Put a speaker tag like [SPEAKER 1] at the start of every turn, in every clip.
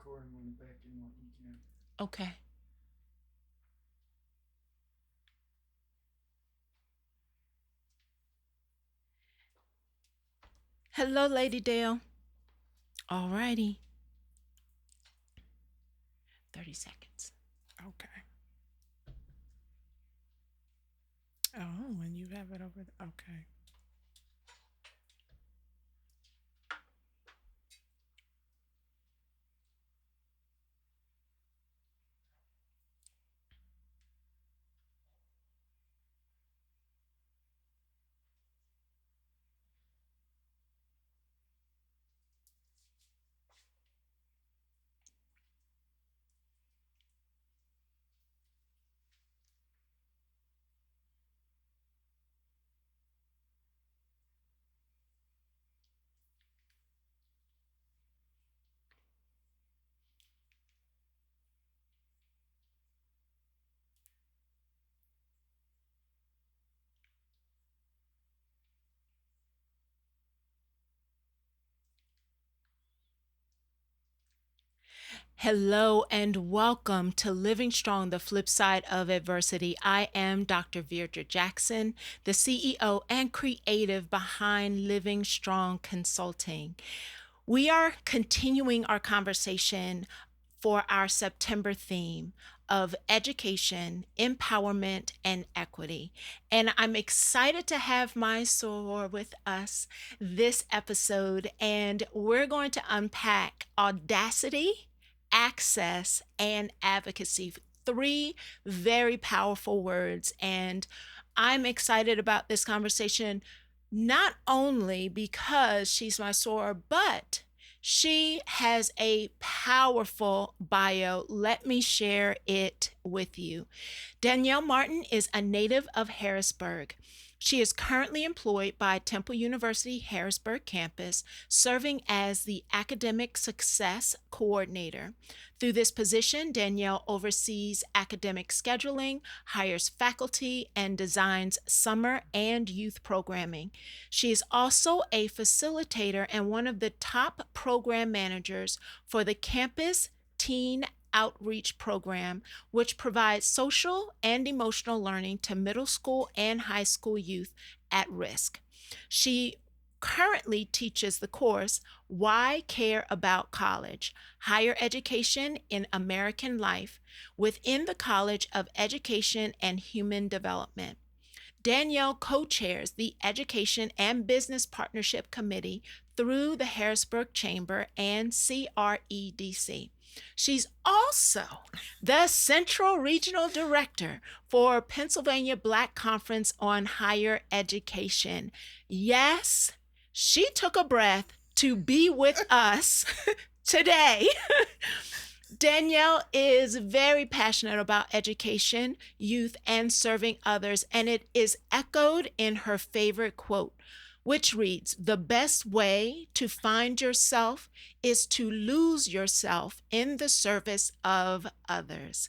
[SPEAKER 1] recording on the back end like you can.
[SPEAKER 2] Okay. Hello, Lady Dale. All righty. 30 seconds.
[SPEAKER 3] Okay. Oh, when you have it over there. Okay.
[SPEAKER 2] Hello and welcome to Living Strong, the flip side of adversity. I am Dr. Deirdre Jackson, the CEO and creative behind Living Strong Consulting. We are continuing our conversation for our September theme of education, empowerment, and equity. And I'm excited to have my soror with us this episode, and we're going to unpack Audacity, access, and advocacy. Three very powerful words. And I'm excited about this conversation not only because she's my soror, but she has a powerful bio. Let me share it with you. Danielle Martin is a native of Harrisburg. She is currently employed by Temple University Harrisburg campus, serving as the Academic Success Coordinator. Through this position, Danielle oversees academic scheduling, hires faculty, and designs summer and youth programming. She is also a facilitator and one of the top program managers for the campus teen outreach program, which provides social and emotional learning to middle school and high school youth at risk. She currently teaches the course Why Care About College? Higher Education in American Life within the College of Education and Human Development. Danielle co chairs the Education and Business Partnership Committee through the Harrisburg Chamber and CREDC. She's also the Central Regional Director for Pennsylvania Black Conference on Higher Education. Yes, she took a breath to be with us today. Danielle is very passionate about education, youth, and serving others, and it is echoed in her favorite quote, which reads, "The best way to find yourself is to lose yourself in the service of others."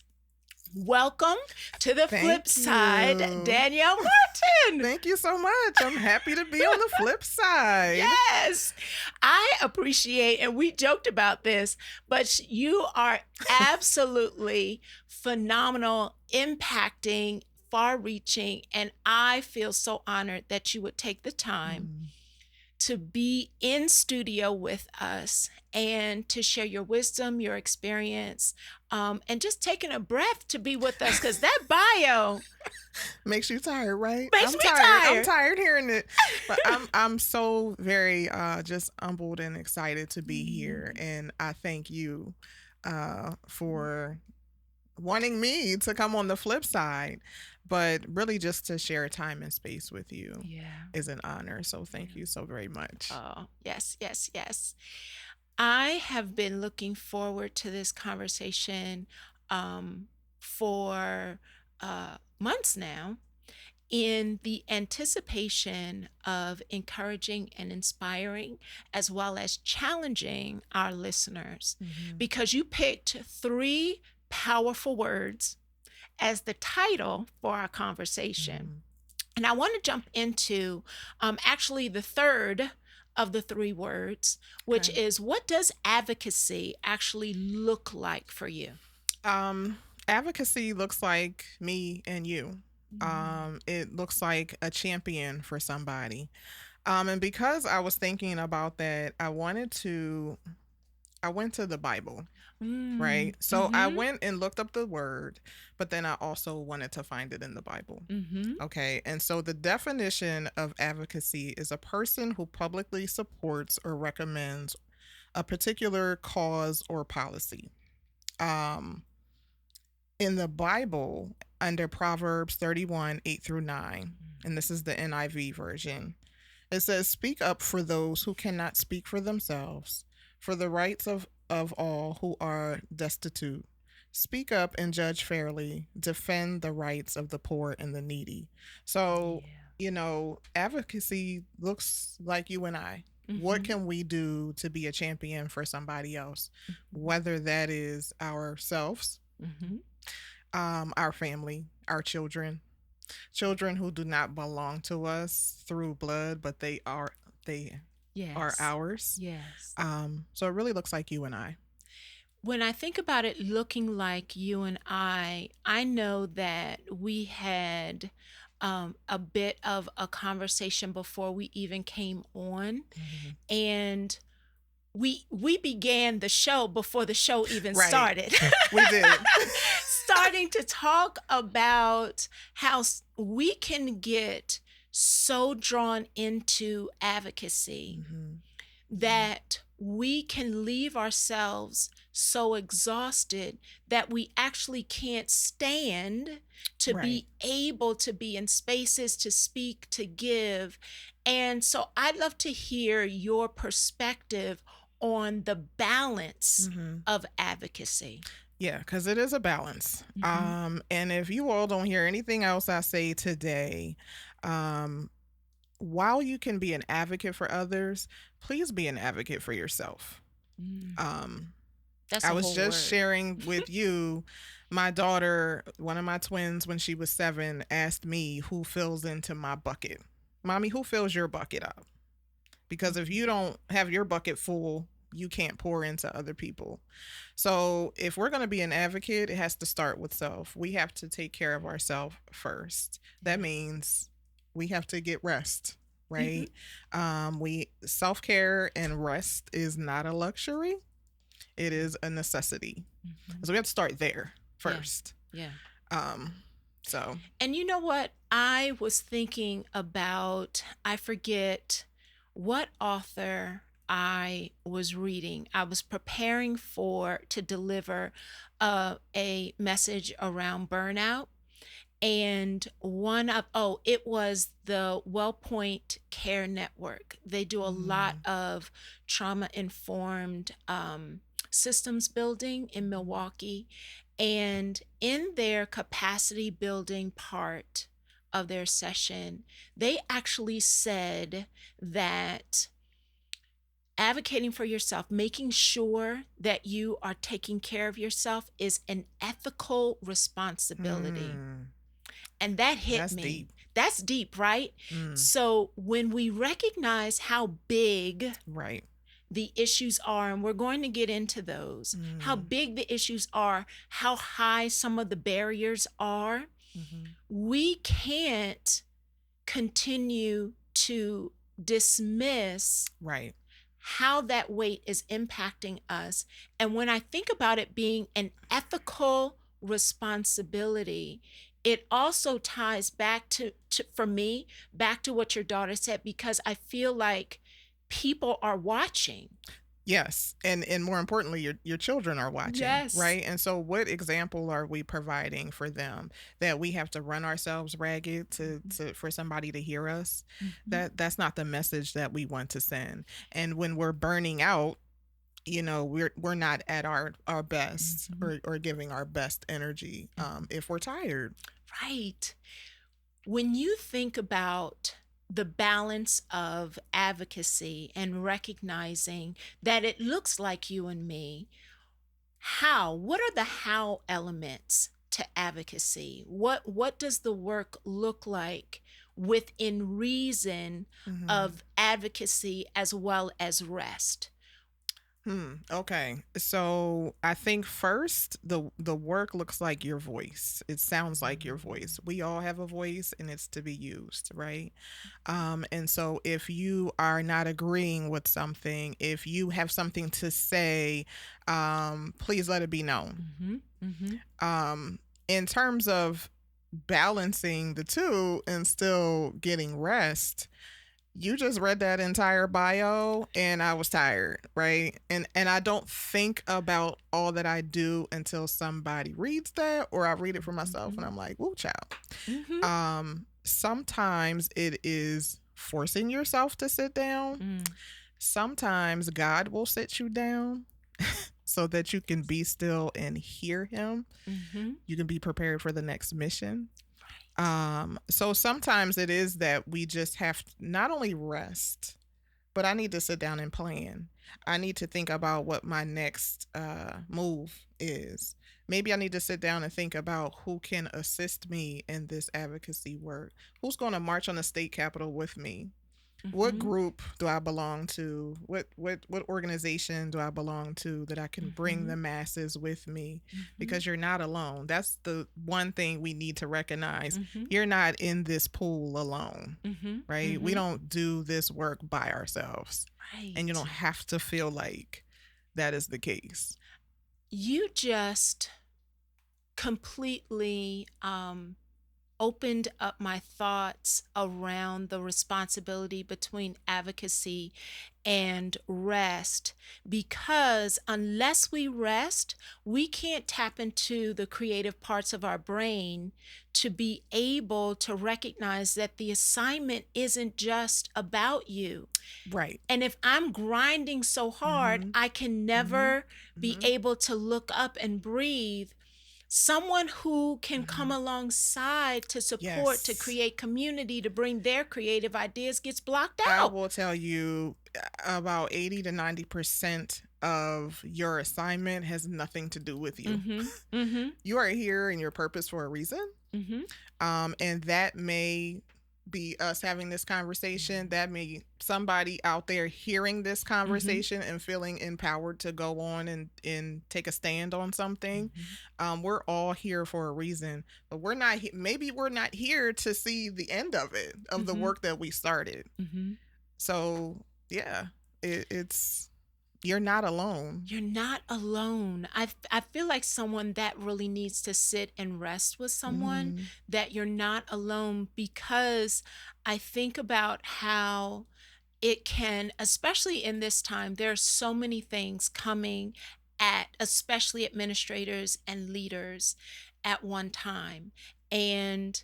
[SPEAKER 2] Welcome to the flip
[SPEAKER 3] Thank
[SPEAKER 2] side,
[SPEAKER 3] you.
[SPEAKER 2] Danielle Martin.
[SPEAKER 3] Thank you so much. I'm happy to be on the flip side.
[SPEAKER 2] Yes, I appreciate, and we joked about this, but you are absolutely phenomenal, impacting, far reaching, and I feel so honored that you would take the time
[SPEAKER 3] Mm.
[SPEAKER 2] to be in studio with us and to share your wisdom, your experience, and just taking a breath to be with us because that bio
[SPEAKER 3] Makes you tired, right?
[SPEAKER 2] makes
[SPEAKER 3] I'm
[SPEAKER 2] me
[SPEAKER 3] tired. I'm
[SPEAKER 2] tired.
[SPEAKER 3] tired hearing it. But I'm so very just humbled and excited to be here. And I thank you for wanting me to come on the flip side. But really just to share time and space with you
[SPEAKER 2] Yeah.
[SPEAKER 3] is an honor. So thank you so very much.
[SPEAKER 2] Oh, yes, yes, yes. I have been looking forward to this conversation for months now in the anticipation of encouraging and inspiring as well as challenging our listeners
[SPEAKER 3] Mhm.
[SPEAKER 2] because you picked three powerful words as the title for our conversation.
[SPEAKER 3] Mhm.
[SPEAKER 2] And I want to jump into actually the third of the three words, which
[SPEAKER 3] Okay.
[SPEAKER 2] is, what does advocacy actually look like for you?
[SPEAKER 3] Um, Advocacy looks like me and you. It looks like a champion for somebody. And because I was thinking about that, I went to the Bible, right? So I
[SPEAKER 2] Mm-hmm.
[SPEAKER 3] went and looked up the word, but then I also wanted to find it in the Bible.
[SPEAKER 2] Mm-hmm.
[SPEAKER 3] Okay. And so the definition of advocacy is a person who publicly supports or recommends a particular cause or policy. Um, in the Bible, under Proverbs 31, 8 through 9, and this is the NIV version, it says, "Speak up for those who cannot speak for themselves, for the rights of all who are destitute. Speak up and judge fairly. Defend the rights of the poor and the needy." So,
[SPEAKER 2] Yeah.
[SPEAKER 3] advocacy looks like you and I. What
[SPEAKER 2] Mm-hmm.
[SPEAKER 3] can we do to be a champion for somebody else? Whether that is ourselves,
[SPEAKER 2] Mm-hmm.
[SPEAKER 3] our family, our children who do not belong to us through blood, but they are
[SPEAKER 2] Yes.
[SPEAKER 3] ours.
[SPEAKER 2] Yes.
[SPEAKER 3] So it really looks like you and I.
[SPEAKER 2] When I think about it looking like you and I know that we had a bit of a conversation before we even came on,
[SPEAKER 3] Mhm.
[SPEAKER 2] and we began the show before the show even
[SPEAKER 3] Right.
[SPEAKER 2] started.
[SPEAKER 3] We did.
[SPEAKER 2] Starting to talk about how we can get so drawn into advocacy
[SPEAKER 3] Mhm.
[SPEAKER 2] that we can leave ourselves so exhausted that we actually can't stand to
[SPEAKER 3] Right.
[SPEAKER 2] be able to be in spaces to speak, to give. And so I'd love to hear your perspective on the balance
[SPEAKER 3] Mhm.
[SPEAKER 2] of advocacy.
[SPEAKER 3] Yeah, because it is a balance.
[SPEAKER 2] Mm-hmm.
[SPEAKER 3] And if you all don't hear anything else I say today, um, while you can be an advocate for others, please be an advocate for yourself.
[SPEAKER 2] Mm,
[SPEAKER 3] Um,
[SPEAKER 2] that's
[SPEAKER 3] I
[SPEAKER 2] a
[SPEAKER 3] was
[SPEAKER 2] whole
[SPEAKER 3] just
[SPEAKER 2] word.
[SPEAKER 3] sharing with you, my daughter, one of my twins, when she was 7, asked me who fills into my bucket. Mommy, who fills your bucket up? Because if you don't have your bucket full, you can't pour into other people. So if we're going to be an advocate, it has to start with self. We have to take care of ourselves first. That
[SPEAKER 2] Yes.
[SPEAKER 3] means we have to get rest,
[SPEAKER 2] Mm-hmm.
[SPEAKER 3] right? We self-care and rest is not a luxury. It is a necessity.
[SPEAKER 2] Mm-hmm.
[SPEAKER 3] So we have to start there
[SPEAKER 2] Yeah.
[SPEAKER 3] first.
[SPEAKER 2] Yeah.
[SPEAKER 3] Um, so
[SPEAKER 2] And you know what? I was thinking about, I forget what author I was reading. I was preparing to deliver a message around burnout. And it was the WellPoint Care Network. They do a lot
[SPEAKER 3] mm,
[SPEAKER 2] of trauma informed systems building in Milwaukee. And in their capacity building part of their session, they actually said that advocating for yourself, making sure that you are taking care of yourself, is an ethical responsibility.
[SPEAKER 3] mm,
[SPEAKER 2] And that hit
[SPEAKER 3] that's
[SPEAKER 2] me.
[SPEAKER 3] deep.
[SPEAKER 2] That's deep, right?
[SPEAKER 3] Mm,
[SPEAKER 2] So when we recognize how big
[SPEAKER 3] right.
[SPEAKER 2] the issues are, and we're going to get into those, how
[SPEAKER 3] Mm,
[SPEAKER 2] big the issues are, how high some of the barriers are,
[SPEAKER 3] mm-hmm.
[SPEAKER 2] we can't continue to dismiss
[SPEAKER 3] Right.
[SPEAKER 2] how that weight is impacting us. And when I think about it being an ethical responsibility, it also ties back for me, back to what your daughter said, because I feel like people are watching.
[SPEAKER 3] Yes, and more importantly, your children are watching,
[SPEAKER 2] Yes.
[SPEAKER 3] right? And so, what example are we providing for them that we have to run ourselves ragged to for somebody to hear us?
[SPEAKER 2] Mm-hmm.
[SPEAKER 3] That's not the message that we want to send. And when we're burning out, we're not at our best
[SPEAKER 2] Mm-hmm.
[SPEAKER 3] or giving our best energy if we're tired.
[SPEAKER 2] Right. When you think about the balance of advocacy and recognizing that it looks like you and me, what are the how elements to advocacy? What does the work look like within reason
[SPEAKER 3] Mm-hmm.
[SPEAKER 2] of advocacy as well as rest?
[SPEAKER 3] Okay. So I think first the work looks like your voice. It sounds like your voice. We all have a voice and it's to be used, right? And so if you are not agreeing with something, if you have something to say, please let it be known.
[SPEAKER 2] Mm-hmm. Mm-hmm.
[SPEAKER 3] In terms of balancing the two and still getting rest, you just read that entire bio and I was tired, right? And I don't think about all that I do until somebody reads that or I read it for myself and I'm like, "Woo, child."
[SPEAKER 2] Mm-hmm.
[SPEAKER 3] Sometimes it is forcing yourself to sit down. Sometimes God will sit you down so that you can be still and hear him.
[SPEAKER 2] Mm-hmm.
[SPEAKER 3] You can be prepared for the next mission. So sometimes it is that we just have to not only rest, but I need to sit down and plan. I need to think about what my next move is. Maybe I need to sit down and think about who can assist me in this advocacy work. Who's going to march on the state capitol with me? What
[SPEAKER 2] Mm-hmm.
[SPEAKER 3] group do I belong to? What organization do I belong to that I can bring
[SPEAKER 2] Mm-hmm.
[SPEAKER 3] the masses with me?
[SPEAKER 2] Mm-hmm.
[SPEAKER 3] Because you're not alone. That's the one thing we need to recognize.
[SPEAKER 2] Mm-hmm.
[SPEAKER 3] You're not in this pool alone,
[SPEAKER 2] Mm-hmm.
[SPEAKER 3] right? We
[SPEAKER 2] Mm-hmm.
[SPEAKER 3] don't do this work by ourselves. And you
[SPEAKER 2] Right.
[SPEAKER 3] don't have to feel like that is the case.
[SPEAKER 2] You just completely opened up my thoughts around the responsibility between advocacy and rest, because unless we rest, we can't tap into the creative parts of our brain to be able to recognize that the assignment isn't just about you.
[SPEAKER 3] Right.
[SPEAKER 2] And if I'm grinding so hard,
[SPEAKER 3] Mm-hmm.
[SPEAKER 2] I can
[SPEAKER 3] Mm-hmm.
[SPEAKER 2] never be
[SPEAKER 3] Mm-hmm.
[SPEAKER 2] able to look up and breathe. Someone who can come
[SPEAKER 3] Mm-hmm.
[SPEAKER 2] alongside to support, to
[SPEAKER 3] Yes.
[SPEAKER 2] create community, to bring their creative ideas gets blocked
[SPEAKER 3] I
[SPEAKER 2] out.
[SPEAKER 3] will tell you about 80 to 90% of your assignment has nothing to do with you.
[SPEAKER 2] Mm-hmm. Mm-hmm.
[SPEAKER 3] You are here in your purpose for a reason.
[SPEAKER 2] Mm-hmm.
[SPEAKER 3] And that may be us having this conversation. That may somebody out there hearing this
[SPEAKER 2] Mm-hmm.
[SPEAKER 3] conversation and feeling empowered to go on and take a stand on something. We're all here for a reason, but we're not. Maybe we're not here to see the end of it, of the
[SPEAKER 2] Mm-hmm.
[SPEAKER 3] work that we started.
[SPEAKER 2] Mm-hmm.
[SPEAKER 3] So yeah, it's you're not alone.
[SPEAKER 2] You're not alone. I feel like someone that really needs to sit and rest with someone,
[SPEAKER 3] Mm-hmm.
[SPEAKER 2] that you're not alone, because I think about how it can, especially in this time, there are so many things coming at especially administrators and leaders at one time. And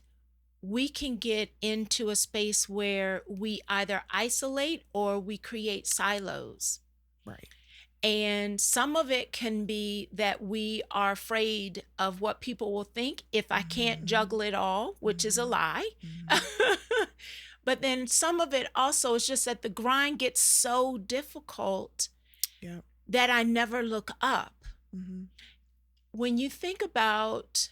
[SPEAKER 2] we can get into a space where we either isolate or we create silos.
[SPEAKER 3] Right.
[SPEAKER 2] And some of it can be that we are afraid of what people will think if I can't juggle it all, which is a lie. But then some of it also is just that the grind gets so difficult
[SPEAKER 3] Yep.
[SPEAKER 2] that I never look up.
[SPEAKER 3] Mm-hmm.
[SPEAKER 2] When you think about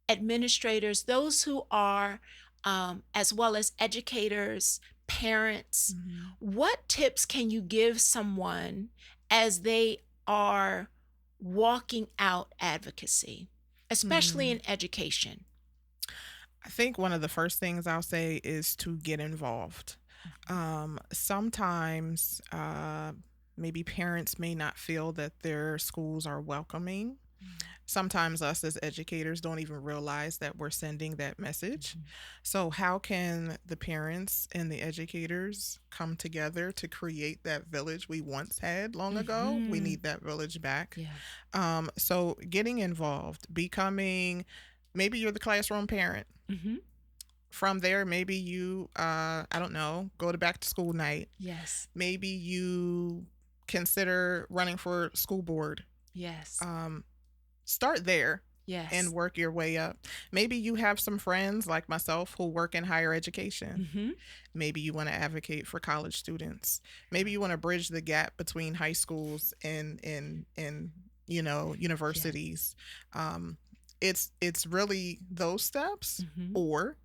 [SPEAKER 2] administrators, those who are, as well as educators, parents, what tips can you give someone as they are walking out advocacy, especially in education?
[SPEAKER 3] I think one of the first things I'll say is to get involved. Sometimes maybe parents may not feel that their schools are welcoming. Sometimes us as educators don't even realize that we're sending that message. So, how can the parents and the educators come together to create that village we once had long ago? We need that village back.
[SPEAKER 2] Yeah.
[SPEAKER 3] So, getting involved, becoming, maybe you're the classroom parent. From there, maybe you, I don't know, go to back to school night.
[SPEAKER 2] Yes.
[SPEAKER 3] Maybe you consider running for school board.
[SPEAKER 2] Yes.
[SPEAKER 3] Start there
[SPEAKER 2] Yes.
[SPEAKER 3] and work your way up. Maybe you have some friends like myself who work in higher education. Maybe you want to advocate for college students. Maybe you want to bridge the gap between high schools and universities. It's really those steps. Or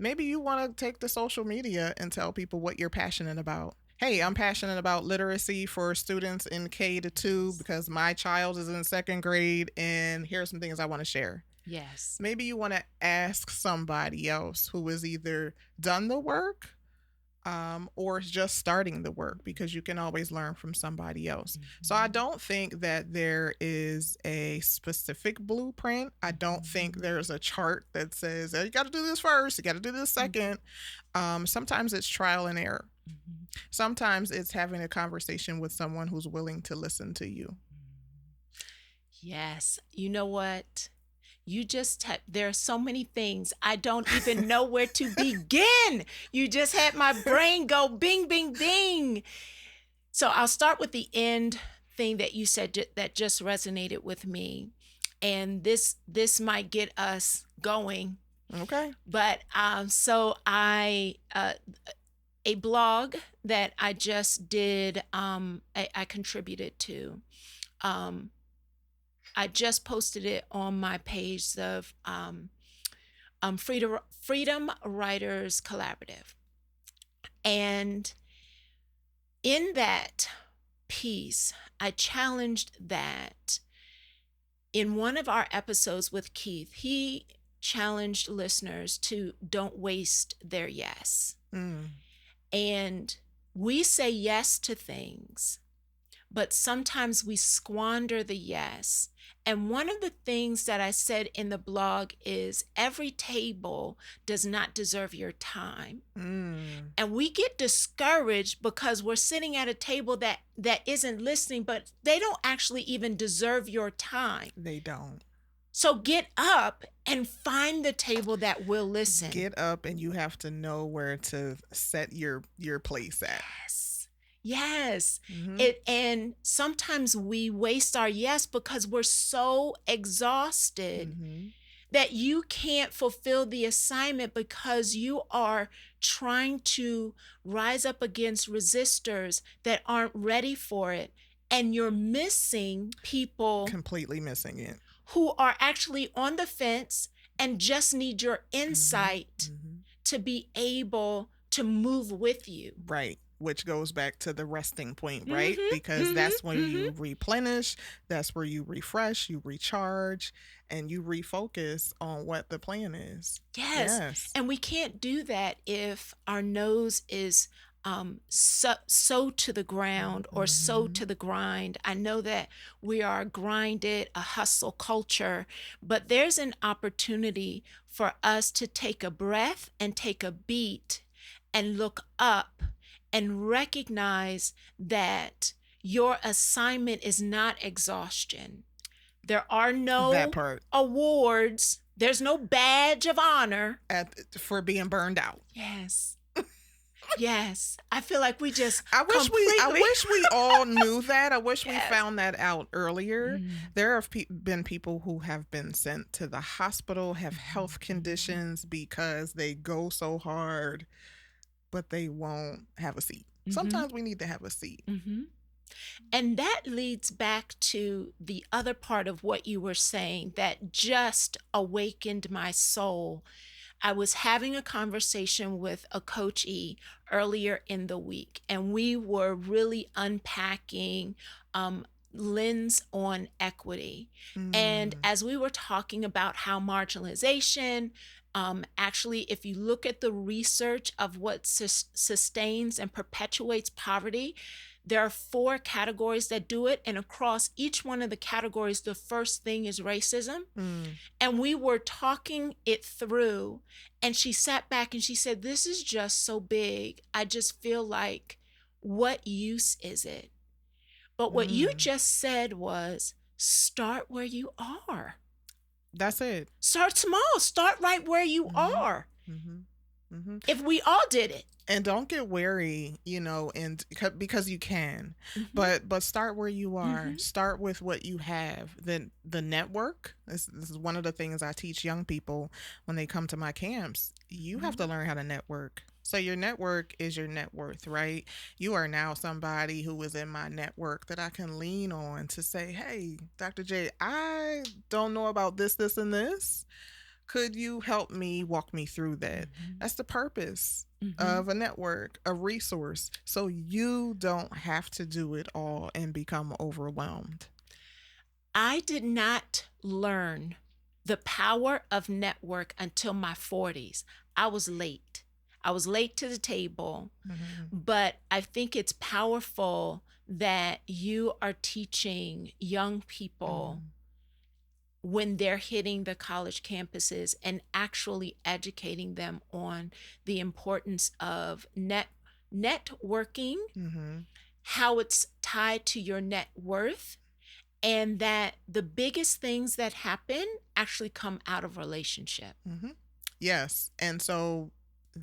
[SPEAKER 3] Maybe you want to take the social media and tell people what you're passionate about. Hey, I'm passionate about literacy for students in K to 2 because my child is in second grade, and here are some things I want to share.
[SPEAKER 2] Yes.
[SPEAKER 3] Maybe you want to ask somebody else who has either done the work or is just starting the work, because you can always learn from somebody else. So I don't think that there is a specific blueprint. I don't think there's a chart that says, oh, you got to do this first, you got to do this second. Sometimes it's trial and error. Sometimes it's having a conversation with someone who's willing to listen to you.
[SPEAKER 2] Yes. You know what? You just there are so many things. I don't even know where to begin. You just had my brain go bing, bing, bing. So I'll start with the end thing that you said that just resonated with me. And this might get us going.
[SPEAKER 3] Okay.
[SPEAKER 2] But so I a blog that I just did, I contributed to. I just posted it on my page of Freedom Writers Collaborative. And in that piece, I challenged that in one of our episodes with Keith, he challenged listeners to don't waste their yes. And we say yes to things, but sometimes we squander the yes. And one of the things that I said in the blog is every table does not deserve your time. And we get discouraged because we're sitting at a table that isn't listening, but they don't actually even deserve your time.
[SPEAKER 3] They don't.
[SPEAKER 2] So get up and find the table that will listen.
[SPEAKER 3] Get up, and you have to know where to set your place at.
[SPEAKER 2] Yes. And sometimes we waste our yes because we're so exhausted that you can't fulfill the assignment because you are trying to rise up against resistors that aren't ready for it. And you're missing people.
[SPEAKER 3] Completely missing it.
[SPEAKER 2] Who are actually on the fence and just need your insight to be able to move with you.
[SPEAKER 3] Right. Which goes back to the resting point, right? Because that's when you replenish, that's where you refresh, you recharge, and you refocus on what the plan is.
[SPEAKER 2] Yes. And we can't do that if our nose is so to the ground or so to the grind. I know that we are grinded, a hustle culture, but there's an opportunity for us to take a breath and take a beat and look up and recognize that your assignment is not exhaustion. There are no awards. There's no badge of honor
[SPEAKER 3] for being burned out.
[SPEAKER 2] Yes. Yes. I feel like we just
[SPEAKER 3] I wish we all knew that. I wish we found that out earlier. There have been people who have been sent to the hospital, have health conditions because they go so hard, but they won't have a seat. Sometimes we need to have a seat.
[SPEAKER 2] And that leads back to the other part of what you were saying that just awakened my soul. I was having a conversation with a coachee earlier in the week, and we were really unpacking lens on equity. And as we were talking about how marginalization, actually, if you look at the research of what sustains and perpetuates poverty, there are 4 categories that do it. And across each one of the categories, the first thing is racism. And we were talking it through, and she sat back and she said, this is just so big. I just feel like, what use is it? But what you just said was, start where you are.
[SPEAKER 3] That's it.
[SPEAKER 2] Start small. Start right where you are. If we all did it.
[SPEAKER 3] And don't get wary, and because you can, but start where you are. Start with what you have. Then the network. This is one of the things I teach young people when they come to my camps. You have to learn how to network. So your network is your net worth, right? You are now somebody who is in my network that I can lean on to say, hey, Dr. J, I don't know about this, and this. Could you help me walk me through that? That's the purpose of a network, a resource, so you don't have to do it all and become overwhelmed.
[SPEAKER 2] I did not learn the power of network until my 40s. I was late. I was late to the table, but I think it's powerful that you are teaching young people when they're hitting the college campuses and actually educating them on the importance of networking, how it's tied to your net worth, and that the biggest things that happen actually come out of relationship.
[SPEAKER 3] Yes. And so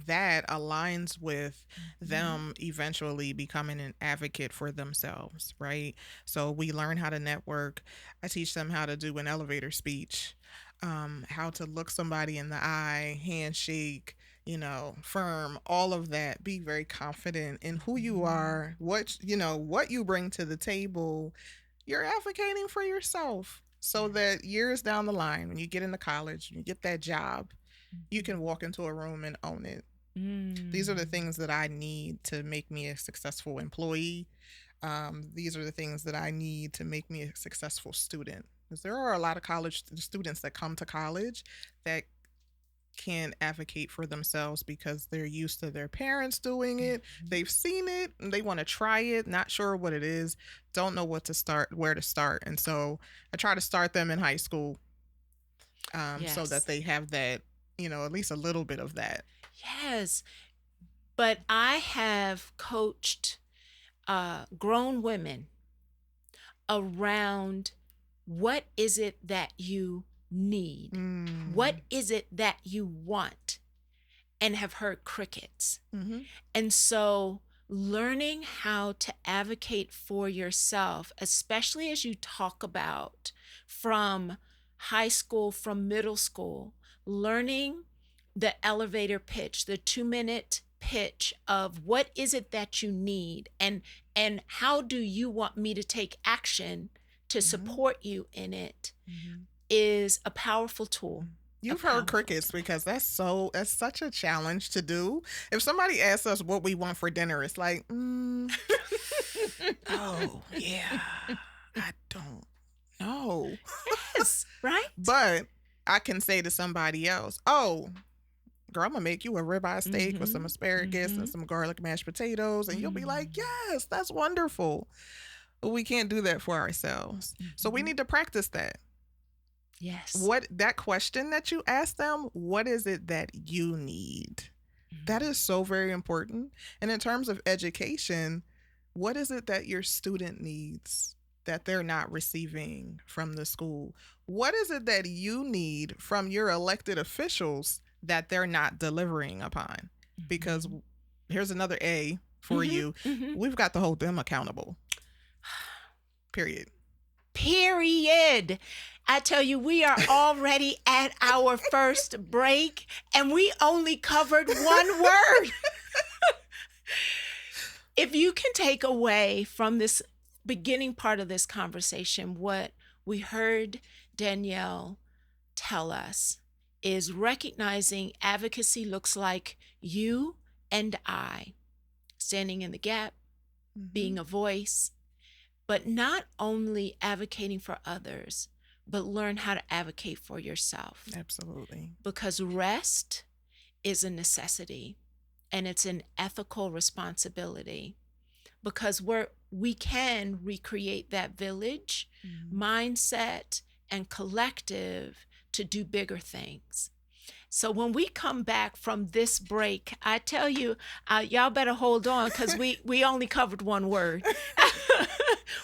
[SPEAKER 3] that aligns with them eventually becoming an advocate for themselves, right? So we learn how to network. I teach them how to do an elevator speech, how to look somebody in the eye, handshake, firm, all of that. Be very confident in who you are, what you bring to the table. You're advocating for yourself so that years down the line, when you get into college, you get that job, you can walk into a room and own it. These are the things that I need to make me a successful employee. These are the things that I need to make me a successful student. Because there are a lot of college students that come to college that can't advocate for themselves because they're used to their parents doing it. They've seen it and they want to try it, not sure what it is, don't know where to start. And so I try to start them in high school, so that they have that, at least a little bit of that.
[SPEAKER 2] Yes. But I have coached grown women around what is it that you need? What is it that you want? And have heard crickets. And so learning how to advocate for yourself, especially as you talk about from high school, from middle school, learning the elevator pitch, the 2-minute pitch of what is it that you need and how do you want me to take action to support you in it, is a powerful tool.
[SPEAKER 3] You've heard crickets because that's such a challenge to do. If somebody asks us what we want for dinner, it's like, oh yeah, I don't know.
[SPEAKER 2] Yes, right?
[SPEAKER 3] But I can say to somebody else, oh, girl, I'm gonna make you a ribeye steak with some asparagus and some garlic mashed potatoes, and you'll be like, yes, that's wonderful. But we can't do that for ourselves. So we need to practice that.
[SPEAKER 2] Yes.
[SPEAKER 3] What that question that you ask them, what is it that you need? That is so very important. And in terms of education, what is it that your student needs that they're not receiving from the school? What is it that you need from your elected officials that they're not delivering upon? Because here's another A for you. We've got to hold them accountable. Period.
[SPEAKER 2] I tell you, we are already at our first break and we only covered one word. If you can take away from this beginning part of this conversation, what we heard Danielle tell us is recognizing advocacy looks like you and I standing in the gap, being a voice, but not only advocating for others, but learn how to advocate for yourself.
[SPEAKER 3] Absolutely.
[SPEAKER 2] Because rest is a necessity and it's an ethical responsibility, because we can recreate that village mindset and collective to do bigger things. So when we come back from this break, I tell you, y'all better hold on because we only covered one word.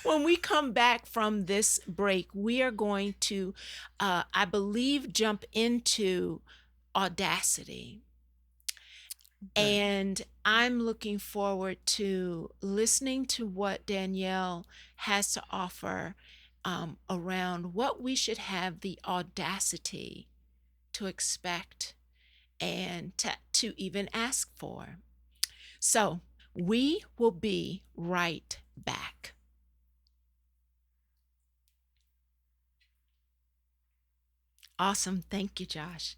[SPEAKER 2] When we come back from this break, we are going to, I believe, jump into Audacity. And I'm looking forward to listening to what Danielle has to offer around what we should have the audacity to expect and to even ask for. So we will be right back. Awesome. Thank you, Josh.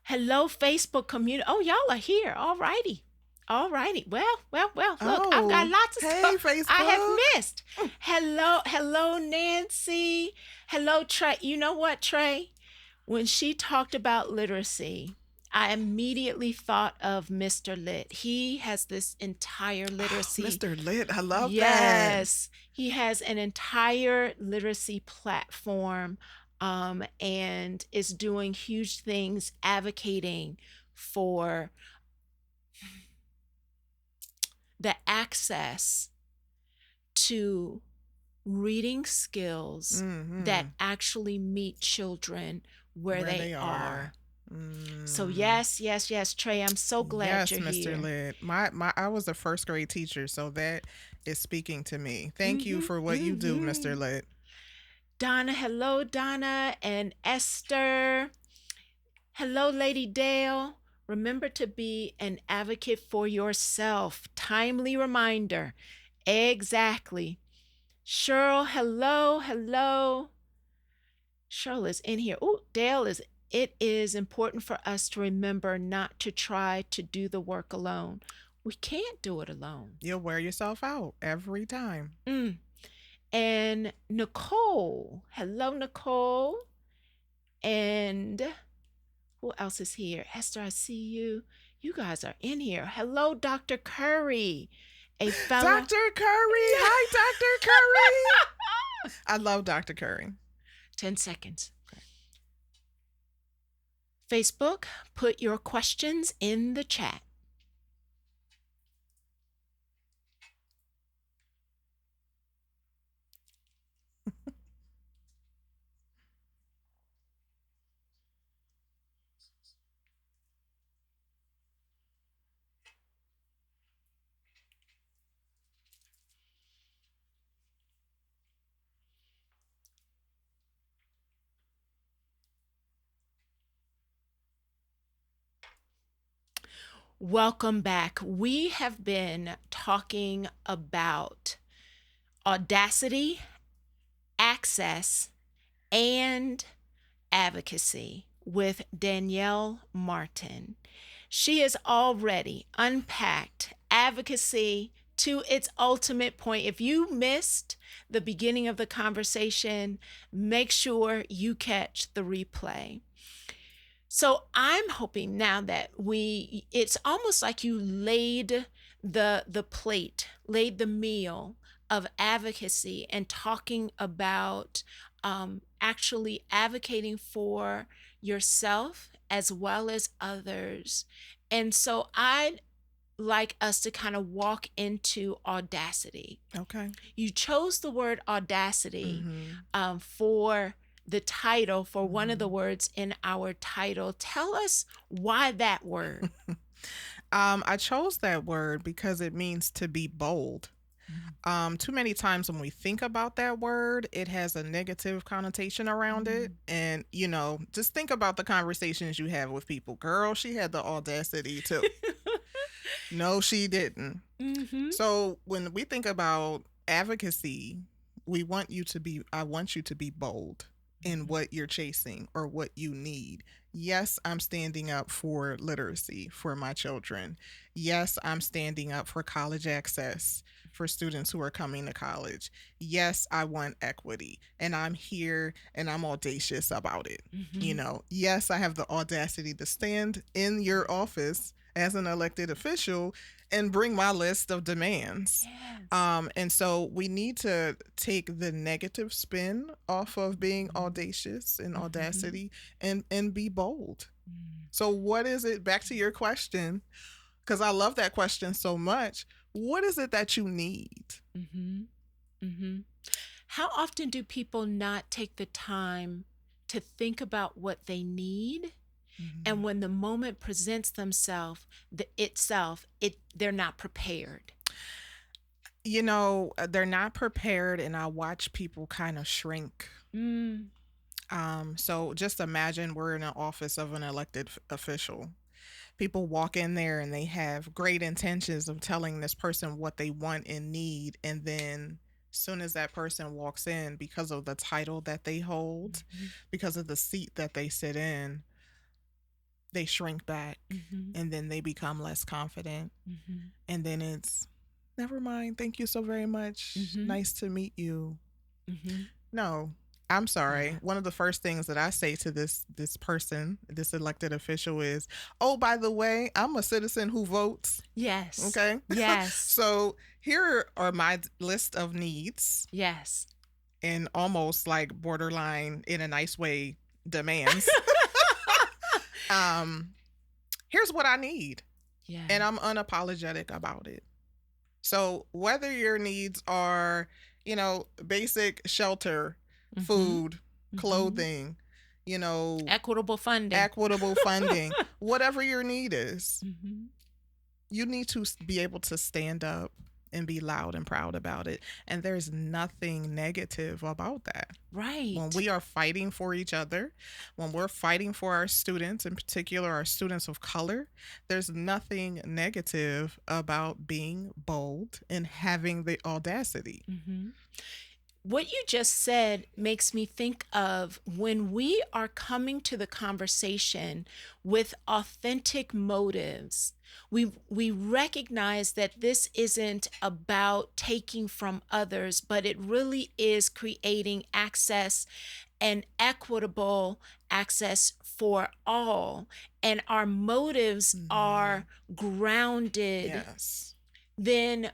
[SPEAKER 2] Hello, Facebook community. Oh, y'all are here. All righty. All righty. Well. Look, I've got
[SPEAKER 3] Oh,
[SPEAKER 2] lots of
[SPEAKER 3] hey,
[SPEAKER 2] stuff I have
[SPEAKER 3] Facebook.
[SPEAKER 2] missed. Hello, Nancy. Hello, Trey. You know what, Trey? When she talked about literacy, I immediately thought of Mr. Lit. He has this entire
[SPEAKER 3] Oh,
[SPEAKER 2] literacy.
[SPEAKER 3] Mr. Lit, I love that.
[SPEAKER 2] Yes, he has an entire literacy platform, and is doing huge things advocating for the access to reading skills that
[SPEAKER 3] Mm-hmm.
[SPEAKER 2] actually meet children where
[SPEAKER 3] Where
[SPEAKER 2] they
[SPEAKER 3] they
[SPEAKER 2] are.
[SPEAKER 3] are.
[SPEAKER 2] So
[SPEAKER 3] Mm.
[SPEAKER 2] yes, Trey, I'm so glad
[SPEAKER 3] Yes,
[SPEAKER 2] you're
[SPEAKER 3] Mr.
[SPEAKER 2] here.
[SPEAKER 3] Lit. My I was a first grade teacher, so that is speaking to me. Thank you
[SPEAKER 2] Mhm.
[SPEAKER 3] for what you do, Mr.
[SPEAKER 2] Mhm.
[SPEAKER 3] Lit.
[SPEAKER 2] Donna, hello Donna and Esther. Hello Lady Dale. Remember to be an advocate for yourself. Timely reminder. Exactly. Cheryl, hello. Cheryl is in here. Oh, Dale is. It is important for us to remember not to try to do the work alone. We can't do it alone.
[SPEAKER 3] You'll wear yourself out every time.
[SPEAKER 2] Mm. And Nicole, hello, Nicole. And who else is here? Esther, I see you. You guys are in here. Hello, Dr. Curry, a fellow.
[SPEAKER 3] Dr. Curry.
[SPEAKER 2] Yeah.
[SPEAKER 3] Hi, Dr. Curry. I love Dr. Curry.
[SPEAKER 2] 10 seconds. Facebook, put your questions in the chat. Welcome back. We have been talking about audacity, access, and advocacy with Danielle Martin. She has already unpacked advocacy to its ultimate point. If you missed the beginning of the conversation, make sure you catch the replay. So I'm hoping now that it's almost like you laid the plate, laid the meal of advocacy and talking about actually advocating for yourself as well as others. And so I'd like us to kind of walk into audacity.
[SPEAKER 3] Okay.
[SPEAKER 2] You chose the word audacity
[SPEAKER 3] Mm-hmm.
[SPEAKER 2] for the title, for one of the
[SPEAKER 3] Mm-hmm.
[SPEAKER 2] words in our title. Tell us why that word.
[SPEAKER 3] I chose that word because it means to be bold. Too many times when we think about that word, it has a negative connotation around it. And, just think about the conversations you have with people. Girl, she had the audacity to. No, she didn't.
[SPEAKER 2] Mm-hmm.
[SPEAKER 3] So when we think about advocacy, I want you to be bold in what you're chasing or what you need. Yes, I'm standing up for literacy for my children. Yes, I'm standing up for college access for students who are coming to college. Yes, I want equity and I'm here and I'm audacious about it.
[SPEAKER 2] Mm-hmm.
[SPEAKER 3] Yes, I have the audacity to stand in your office as an elected official and bring my list of demands.
[SPEAKER 2] Yes.
[SPEAKER 3] And so we need to take the negative spin off of being
[SPEAKER 2] Mm-hmm.
[SPEAKER 3] audacious and
[SPEAKER 2] Mm-hmm.
[SPEAKER 3] audacity and be bold.
[SPEAKER 2] Mm-hmm.
[SPEAKER 3] So what is it, back to your question, because I love that question so much. What is it that you need?
[SPEAKER 2] Mm-hmm. Mm-hmm. How often do people not take the time to think about what they need? And when the moment presents themselves, they're not prepared.
[SPEAKER 3] They're not prepared, and I watch people kind of shrink.
[SPEAKER 2] Mm.
[SPEAKER 3] So just imagine we're in an office of an elected official. People walk in there and they have great intentions of telling this person what they want and need, and then soon as that person walks in, because of the title that they hold, because of the seat that they sit in, they shrink back and then they become less confident. And then it's, never mind. Thank you so very much. Nice to meet you. No, I'm sorry.
[SPEAKER 2] Yeah.
[SPEAKER 3] One of the first things that I say to this person, this elected official is, "Oh, by the way, I'm a citizen who votes."
[SPEAKER 2] Yes.
[SPEAKER 3] Okay?
[SPEAKER 2] Yes.
[SPEAKER 3] So, here are my list of needs
[SPEAKER 2] Yes.
[SPEAKER 3] and almost like borderline in a nice way demands. Here's what I need.
[SPEAKER 2] Yeah.
[SPEAKER 3] And I'm unapologetic about it. So, whether your needs are, basic shelter, food, clothing,
[SPEAKER 2] equitable
[SPEAKER 3] funding, whatever your need is, you need to be able to stand up and be loud and proud about it. And there's nothing negative about that.
[SPEAKER 2] Right.
[SPEAKER 3] When we are fighting for each other, when we're fighting for our students, in particular our students of color, there's nothing negative about being bold and having the audacity.
[SPEAKER 2] What you just said makes me think of when we are coming to the conversation with authentic motives. We recognize that this isn't about taking from others, but it really is creating access and equitable access for all. And our motives are grounded.
[SPEAKER 3] Yes.
[SPEAKER 2] Then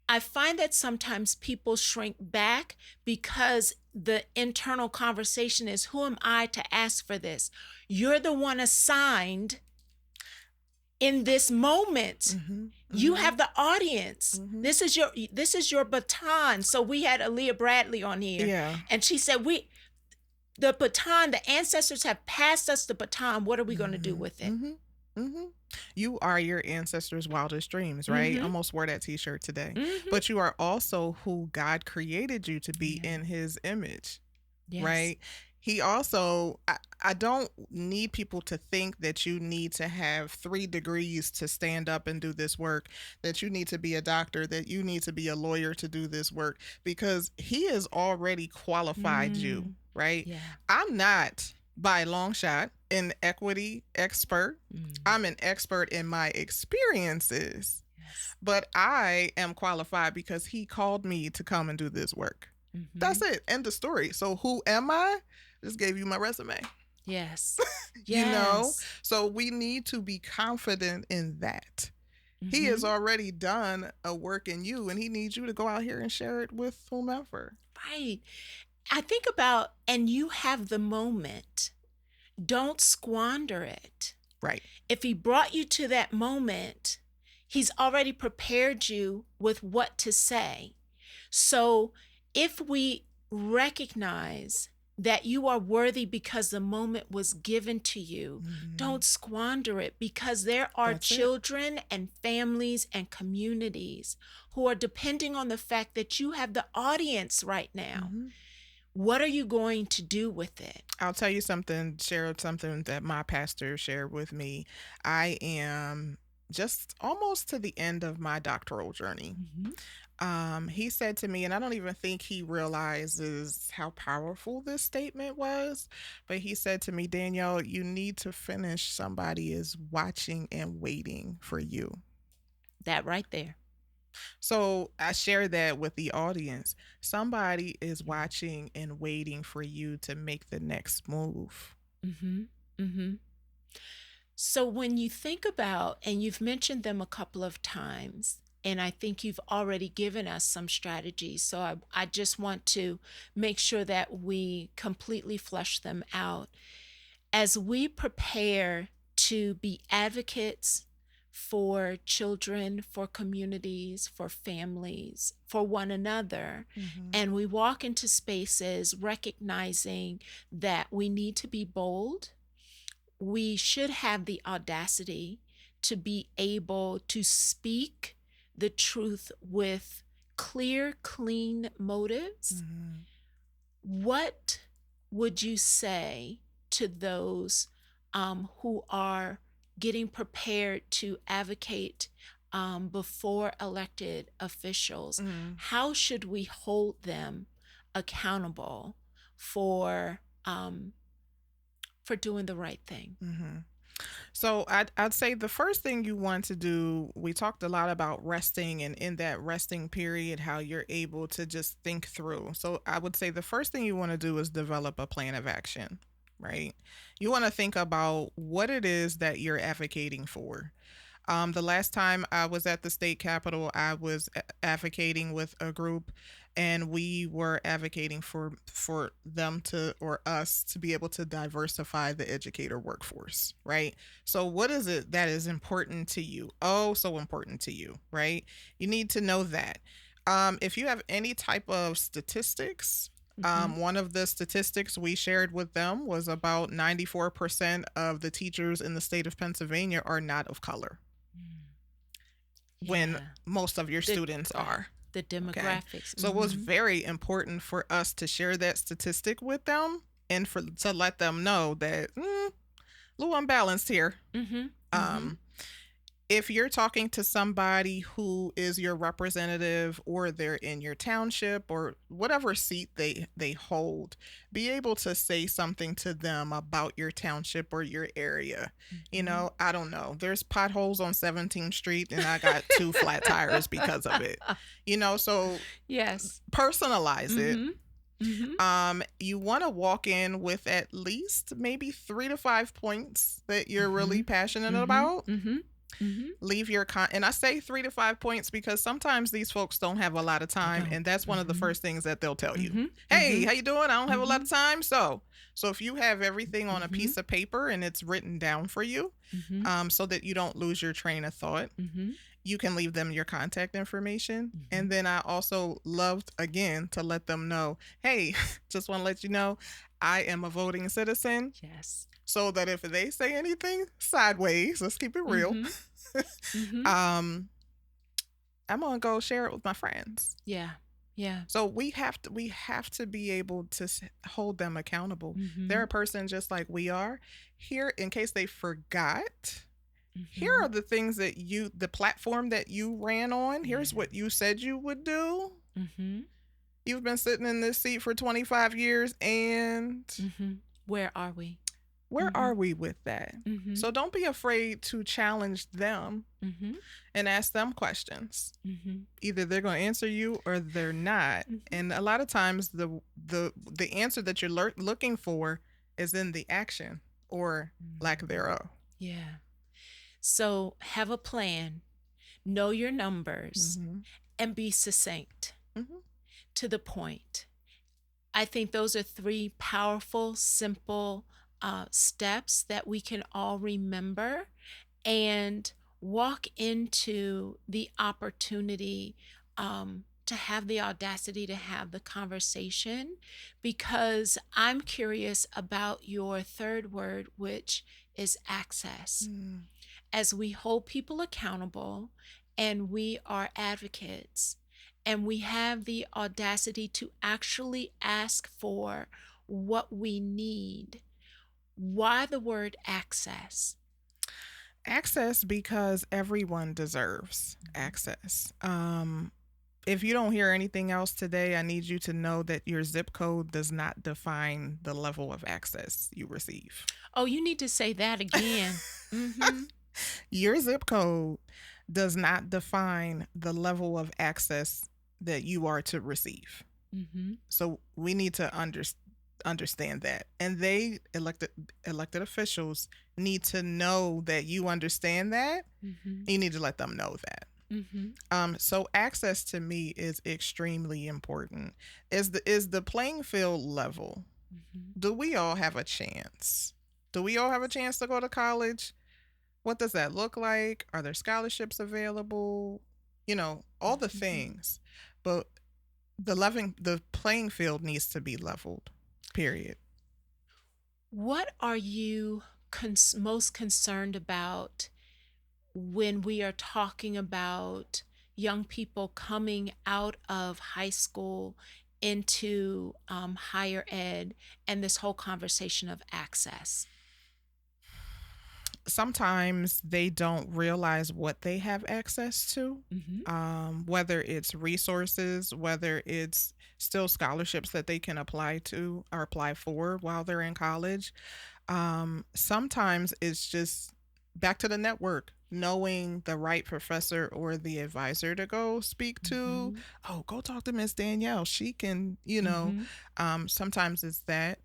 [SPEAKER 2] I find that sometimes people shrink back because the internal conversation is, who am I to ask for this? You're the one assigned in this moment. You have the audience. This is your baton. So we had Aaliyah Bradley on here.
[SPEAKER 3] Yeah.
[SPEAKER 2] And she said, the baton, the ancestors have passed us the baton. What are we going to do with it?
[SPEAKER 3] You are your ancestors' wildest dreams, right? I almost wore that t-shirt today. But you are also who God created you to be in his image, right? He also, I don't need people to think that you need to have 3 degrees to stand up and do this work, that you need to be a doctor, that you need to be a lawyer to do this work, because he has already qualified you, right?
[SPEAKER 2] Yeah.
[SPEAKER 3] I'm not, by a long shot, an equity expert. I'm an expert in my experiences, but I am qualified because he called me to come and do this work. That's it. End of story. So who am I? Just gave you my resume.
[SPEAKER 2] Yes.
[SPEAKER 3] You know? So we need to be confident in that. He has already done a work in you, and he needs you to go out here and share it with whomever.
[SPEAKER 2] Right. I think about, and you have the moment. Don't squander it.
[SPEAKER 3] Right.
[SPEAKER 2] If he brought you to that moment, he's already prepared you with what to say. So if we recognize that you are worthy because the moment was given to you, don't squander it, because there are children and families and communities who are depending on the fact that you have the audience right now. What are you going to do with it?
[SPEAKER 3] I'll tell you something, share something that my pastor shared with me. I am just almost to the end of my doctoral journey. He said to me, and I don't even think he realizes how powerful this statement was, but he said to me, Danielle, you need to finish. Somebody is watching and waiting for you.
[SPEAKER 2] That right there.
[SPEAKER 3] So I share that with the audience. Somebody is watching and waiting for you to make the next move.
[SPEAKER 2] So when you think about, and you've mentioned them a couple of times, and I think you've already given us some strategies. So I just want to make sure that we completely flesh them out. As we prepare to be advocates for children, for communities, for families, for one another, and we walk into spaces recognizing that we need to be bold, we should have the audacity to be able to speak the truth with clear, clean motives. What would you say to those who are getting prepared to advocate before elected officials,
[SPEAKER 3] Mm-hmm.
[SPEAKER 2] how should we hold them accountable for doing the right thing?
[SPEAKER 3] Mm-hmm. So I'd say the first thing you want to do, we talked a lot about resting, and in that resting period, how you're able to just think through. So I would say the first thing you want to do is develop a plan of action, right? You want to think about what it is that you're advocating for. The last time I was at the state capitol, I was advocating with a group, and we were advocating for them to, or us to be able to diversify the educator workforce, right? So what is it that is important to you? Oh, so important to you, right? You need to know that. If you have any type of statistics, one of the statistics we shared with them was about 94% of the teachers in the state of Pennsylvania are not of color when
[SPEAKER 2] Yeah.
[SPEAKER 3] most of your students are.
[SPEAKER 2] The
[SPEAKER 3] Okay.
[SPEAKER 2] demographics.
[SPEAKER 3] So it was very important for us to share that statistic with them and for to let them know that a little unbalanced here. Um, if you're talking to somebody who is your representative, or they're in your township or whatever seat they hold, be able to say something to them about your township or your area. You know, I don't know, there's potholes on 17th Street and I got two flat tires because of it. You know, so
[SPEAKER 2] Yes.
[SPEAKER 3] personalize it. You want to walk in with at least maybe 3 to 5 points that you're really passionate about. Leave your and I say 3 to 5 points because sometimes these folks don't have a lot of time, and that's one of the first things that they'll tell you. Hey, how you doing? I don't have a lot of time. So if you have everything on a piece of paper and it's written down for you, so that you don't lose your train of thought, you can leave them your contact information. And then I also loved, again, to let them know, hey, just want to let you know, I am a voting citizen.
[SPEAKER 2] Yes.
[SPEAKER 3] So that if they say anything sideways, let's keep it real, I'm gonna go share it with my friends.
[SPEAKER 2] Yeah. Yeah.
[SPEAKER 3] So we have to be able to hold them accountable. They're a person just like we are. Here, in case they forgot, here are the things that the platform that you ran on. Here's what you said you would do. You've been sitting in this seat for 25 years, and
[SPEAKER 2] where are we?
[SPEAKER 3] Where are we with that? So don't be afraid to challenge them and ask them questions. Either they're going to answer you or they're not. And a lot of times the answer that you're looking for is in the action or lack thereof.
[SPEAKER 2] Yeah. So have a plan, know your numbers, and be succinct, to the point. I think those are 3 powerful, simple steps that we can all remember and walk into the opportunity to have the audacity to have the conversation, because I'm curious about your third word, which is access. As we hold people accountable and we are advocates and we have the audacity to actually ask for what we need, why the word access?
[SPEAKER 3] Access because everyone deserves access. If you don't hear anything else today, I need you to know that your zip code does not define the level of access you receive.
[SPEAKER 2] Oh, you need to say that again.
[SPEAKER 3] Your zip code does not define the level of access that you are to receive. So we need to understand that, and they elected officials need to know that you understand that. You need to let them know that. So access to me is extremely important. Is the playing field level? Do we all have a chance? Do we all have a chance to go to college? What does that look like? Are there scholarships available? You know, all the things. But the playing field needs to be leveled. Period.
[SPEAKER 2] What are you most concerned about when we are talking about young people coming out of high school into higher ed and this whole conversation of access?
[SPEAKER 3] sometimes they don't realize what they have access to, whether it's resources, whether it's still scholarships that they can apply to or apply for while they're in college. Sometimes it's just back to the network, knowing the right professor or the advisor to go speak to. Oh, go talk to Miss Danielle. She can, sometimes it's that.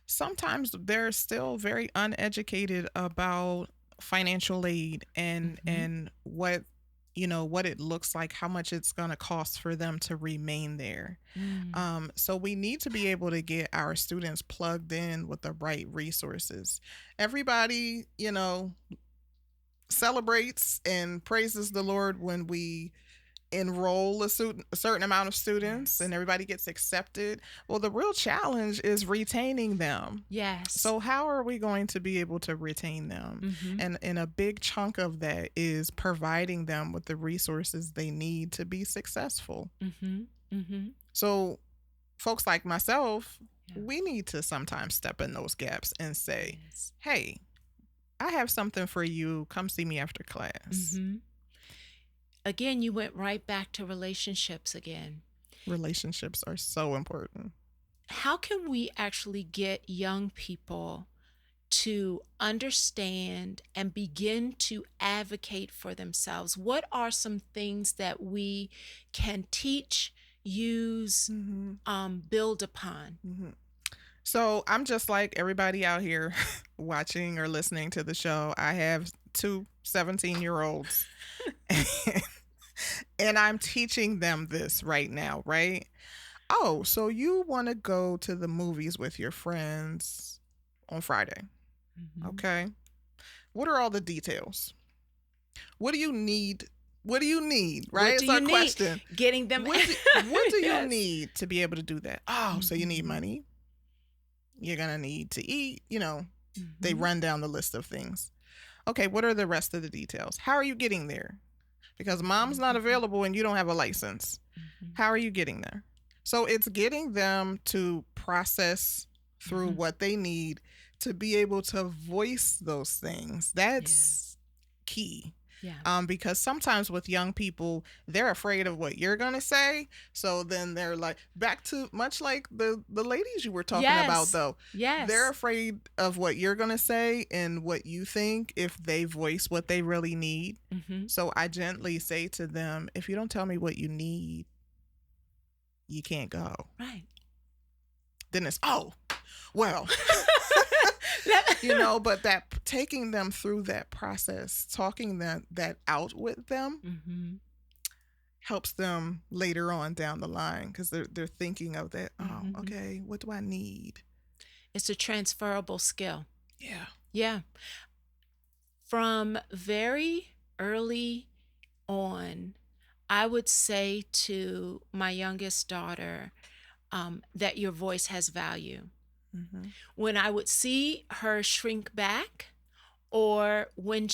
[SPEAKER 3] Sometimes they're still very uneducated about financial aid and what what it looks like, how much it's going to cost for them to remain there. So we need to be able to get our students plugged in with the right resources. Everybody, celebrates and praises the Lord when we enroll a certain amount of students, and everybody gets accepted. Well, the real challenge is retaining them.
[SPEAKER 2] Yes.
[SPEAKER 3] So how are we going to be able to retain them? And a big chunk of that is providing them with the resources they need to be successful. So folks like myself, we need to sometimes step in those gaps and say, hey, I have something for you. Come see me after class.
[SPEAKER 2] Again, you went right back to relationships again.
[SPEAKER 3] Relationships are so important.
[SPEAKER 2] How can we actually get young people to understand and begin to advocate for themselves? What are some things that we can teach, use, build upon?
[SPEAKER 3] So I'm just like everybody out here watching or listening to the show. I have two 17-year-olds and I'm teaching them this right now, right? Oh, so you want to go to the movies with your friends on Friday. Okay. What are all the details? What do you need? What do you need? Right? It's our question.
[SPEAKER 2] Getting them.
[SPEAKER 3] What do you need to be able to do that? Oh, so you need money. You're going to need to eat. They run down the list of things. Okay, what are the rest of the details? How are you getting there? Because mom's not available and you don't have a license. How are you getting there? So it's getting them to process through what they need to be able to voice those things. That's key. Because sometimes with young people, they're afraid of what you're going to say. So then they're like, back to much like the ladies you were talking about, though. They're afraid of what you're going to say and what you think if they voice what they really need. So I gently say to them, if you don't tell me what you need, you can't go.
[SPEAKER 2] Right.
[SPEAKER 3] Then it's, oh, well, but that taking them through that process, talking that out with them helps them later on down the line, because they're thinking of that. Oh, okay, what do I need?
[SPEAKER 2] It's a transferable skill.
[SPEAKER 3] Yeah.
[SPEAKER 2] From very early on, I would say to my youngest daughter that your voice has value. When I would see her shrink back, or when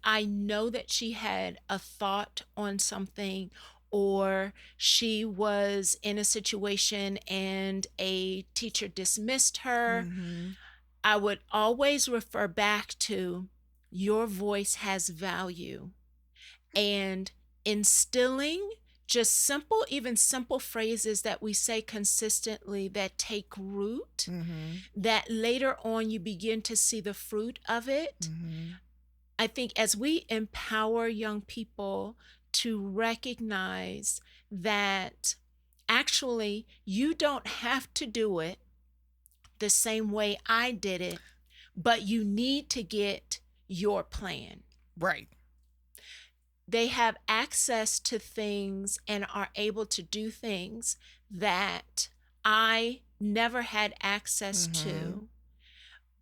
[SPEAKER 2] I know that she had a thought on something, or she was in a situation and a teacher dismissed her, I would always refer back to your voice has value, and instilling just even simple phrases that we say consistently that take root, that later on you begin to see the fruit of it. I think as we empower young people to recognize that actually you don't have to do it the same way I did it, but you need to get your plan.
[SPEAKER 3] Right.
[SPEAKER 2] They have access to things and are able to do things that I never had access to.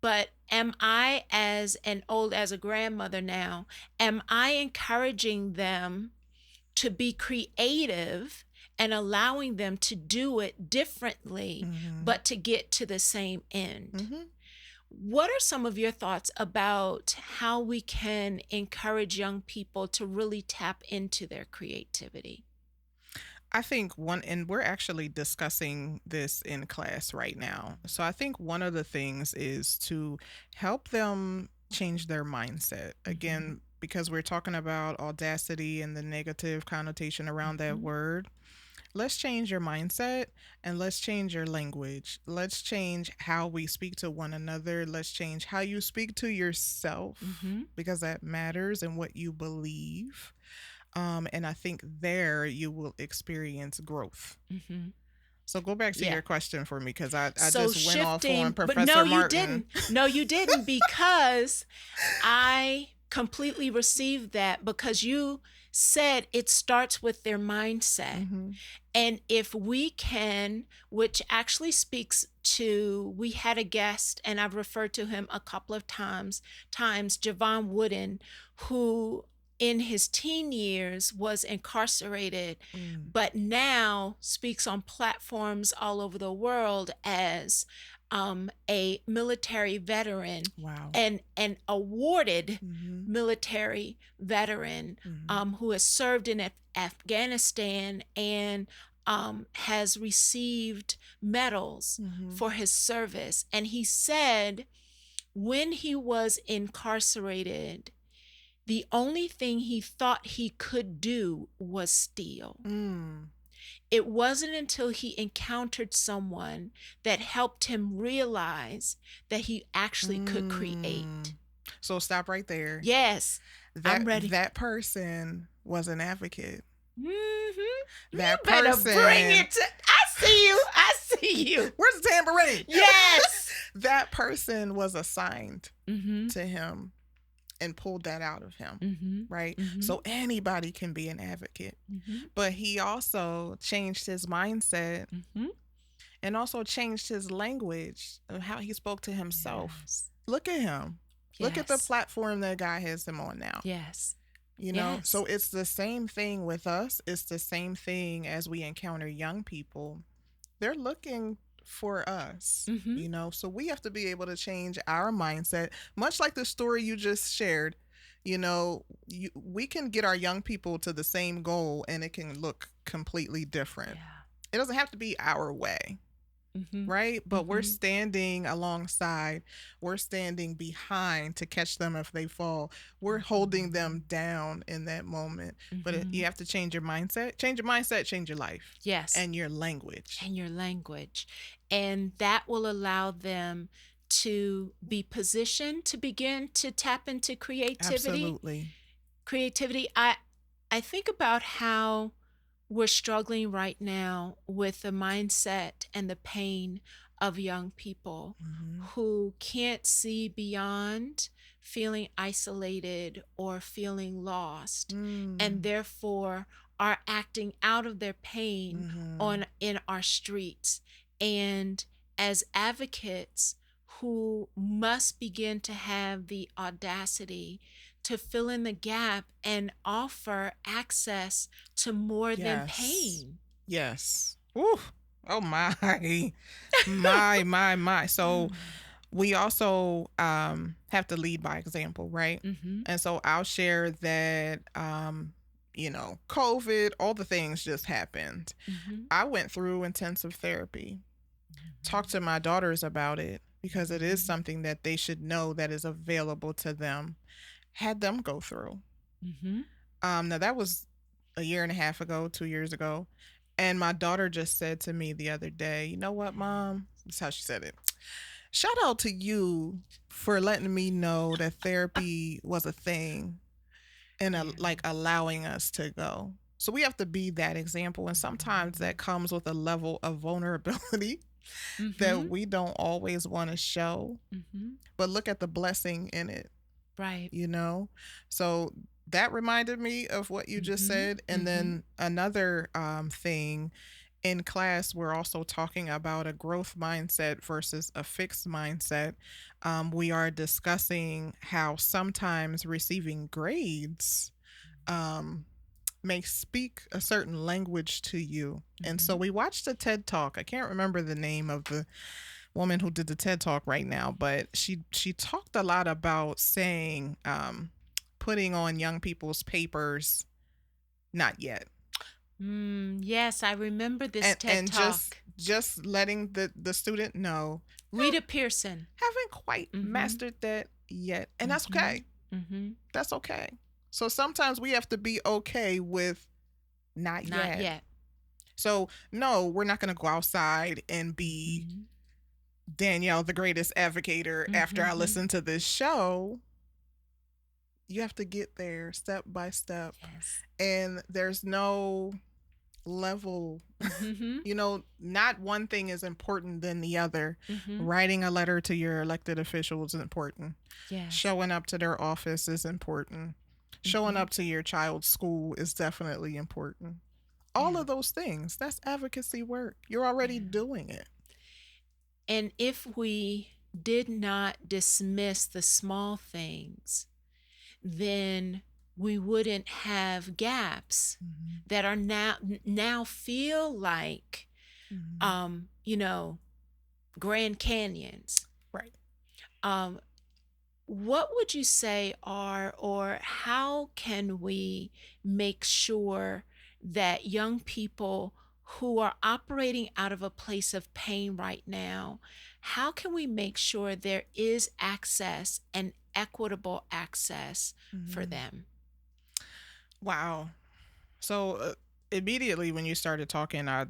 [SPEAKER 2] But am I, as a grandmother now, am I encouraging them to be creative and allowing them to do it differently, but to get to the same end? What are some of your thoughts about how we can encourage young people to really tap into their creativity?
[SPEAKER 3] I think and we're actually discussing this in class right now. So I think one of the things is to help them change their mindset. Again, because we're talking about audacity and the negative connotation around that word, let's change your mindset and let's change your language. Let's change how we speak to one another. Let's change how you speak to yourself because that matters and what you believe. And I think there you will experience growth. So go back to your question for me because I
[SPEAKER 2] So
[SPEAKER 3] just went off on Professor
[SPEAKER 2] but no,
[SPEAKER 3] Martin.
[SPEAKER 2] you didn't. No, you didn't, because I completely received that, because you said it starts with their mindset. And if we can, which actually speaks to, we had a guest, and I've referred to him a couple of times, Javon Wooden, who in his teen years was incarcerated, but now speaks on platforms all over the world as a military veteran.
[SPEAKER 3] Wow.
[SPEAKER 2] And an awarded military veteran who has served in Afghanistan and has received medals for his service. And he said when he was incarcerated, the only thing he thought he could do was steal. It wasn't until he encountered someone that helped him realize that he actually could create.
[SPEAKER 3] So stop right there.
[SPEAKER 2] Yes, I'm ready.
[SPEAKER 3] That person was an advocate.
[SPEAKER 2] That you better bring it to, I see you. I see you.
[SPEAKER 3] Where's the tambourine?
[SPEAKER 2] Yes.
[SPEAKER 3] That person was assigned to him and pulled that out of him, right? So anybody can be an advocate. But he also changed his mindset and also changed his language of how he spoke to himself. Look at him. Look at the platform that God has him on now. You know, so it's the same thing with us. It's the same thing as we encounter young people. They're looking for us, you know, so we have to be able to change our mindset, much like the story you just shared. You know, we can get our young people to the same goal and it can look completely different. It doesn't have to be our way. Right? But we're standing alongside, we're standing behind to catch them if they fall. We're holding them down in that moment. But you have to change your mindset. Change your mindset, change your life.
[SPEAKER 2] Yes.
[SPEAKER 3] And your language.
[SPEAKER 2] And that will allow them to be positioned to begin to tap into creativity.
[SPEAKER 3] Absolutely.
[SPEAKER 2] Creativity. I think about how we're struggling right now with the mindset and the pain of young people who can't see beyond feeling isolated or feeling lost, and therefore are acting out of their pain in our streets. And as advocates who must begin to have the audacity to fill in the gap and offer access to more than pain.
[SPEAKER 3] Yes. Ooh. Oh my. my. So we also have to lead by example, right? And so I'll share that you know, COVID, all the things just happened. I went through intensive therapy. Talked to my daughters about it because it is something that they should know that is available to them. Had them go through. Now that was a year and a half ago, 2 years ago. And my daughter just said to me the other day, you know what, Mom? That's how she said it. Shout out to you for letting me know that therapy was a thing and like allowing us to go. So we have to be that example. And sometimes that comes with a level of vulnerability that we don't always want to show. But look at the blessing in it.
[SPEAKER 2] Right.
[SPEAKER 3] You know, so that reminded me of what you just said. And then another thing in class, we're also talking about a growth mindset versus a fixed mindset. We are discussing how sometimes receiving grades may speak a certain language to you. And so we watched a TED Talk. I can't remember the name of the woman who did the TED Talk right now, but she talked a lot about saying putting on young people's papers, not yet.
[SPEAKER 2] Yes, I remember this TED
[SPEAKER 3] and
[SPEAKER 2] Talk.
[SPEAKER 3] Just letting the student know.
[SPEAKER 2] Rita Pearson.
[SPEAKER 3] Haven't quite mastered that yet. And that's okay.
[SPEAKER 2] Mm-hmm.
[SPEAKER 3] That's okay. So sometimes we have to be okay with not yet. So no, we're not going to go outside and be Danielle, the greatest advocator, after I listen to this show. You have to get there step by step.
[SPEAKER 2] Yes.
[SPEAKER 3] And there's no level. You know, not one thing is important than the other. Writing a letter to your elected officials is important.
[SPEAKER 2] Yes.
[SPEAKER 3] Showing up to their office is important. Showing up to your child's school is definitely important. All of those things, that's advocacy work. You're already doing it.
[SPEAKER 2] And if we did not dismiss the small things, then we wouldn't have gaps that are now feel like you know, Grand Canyons.
[SPEAKER 3] Right.
[SPEAKER 2] What would you say are, or how can we make sure that young people who are operating out of a place of pain right now, how can we make sure there is access and equitable access for them?
[SPEAKER 3] Wow. So immediately when you started talking, I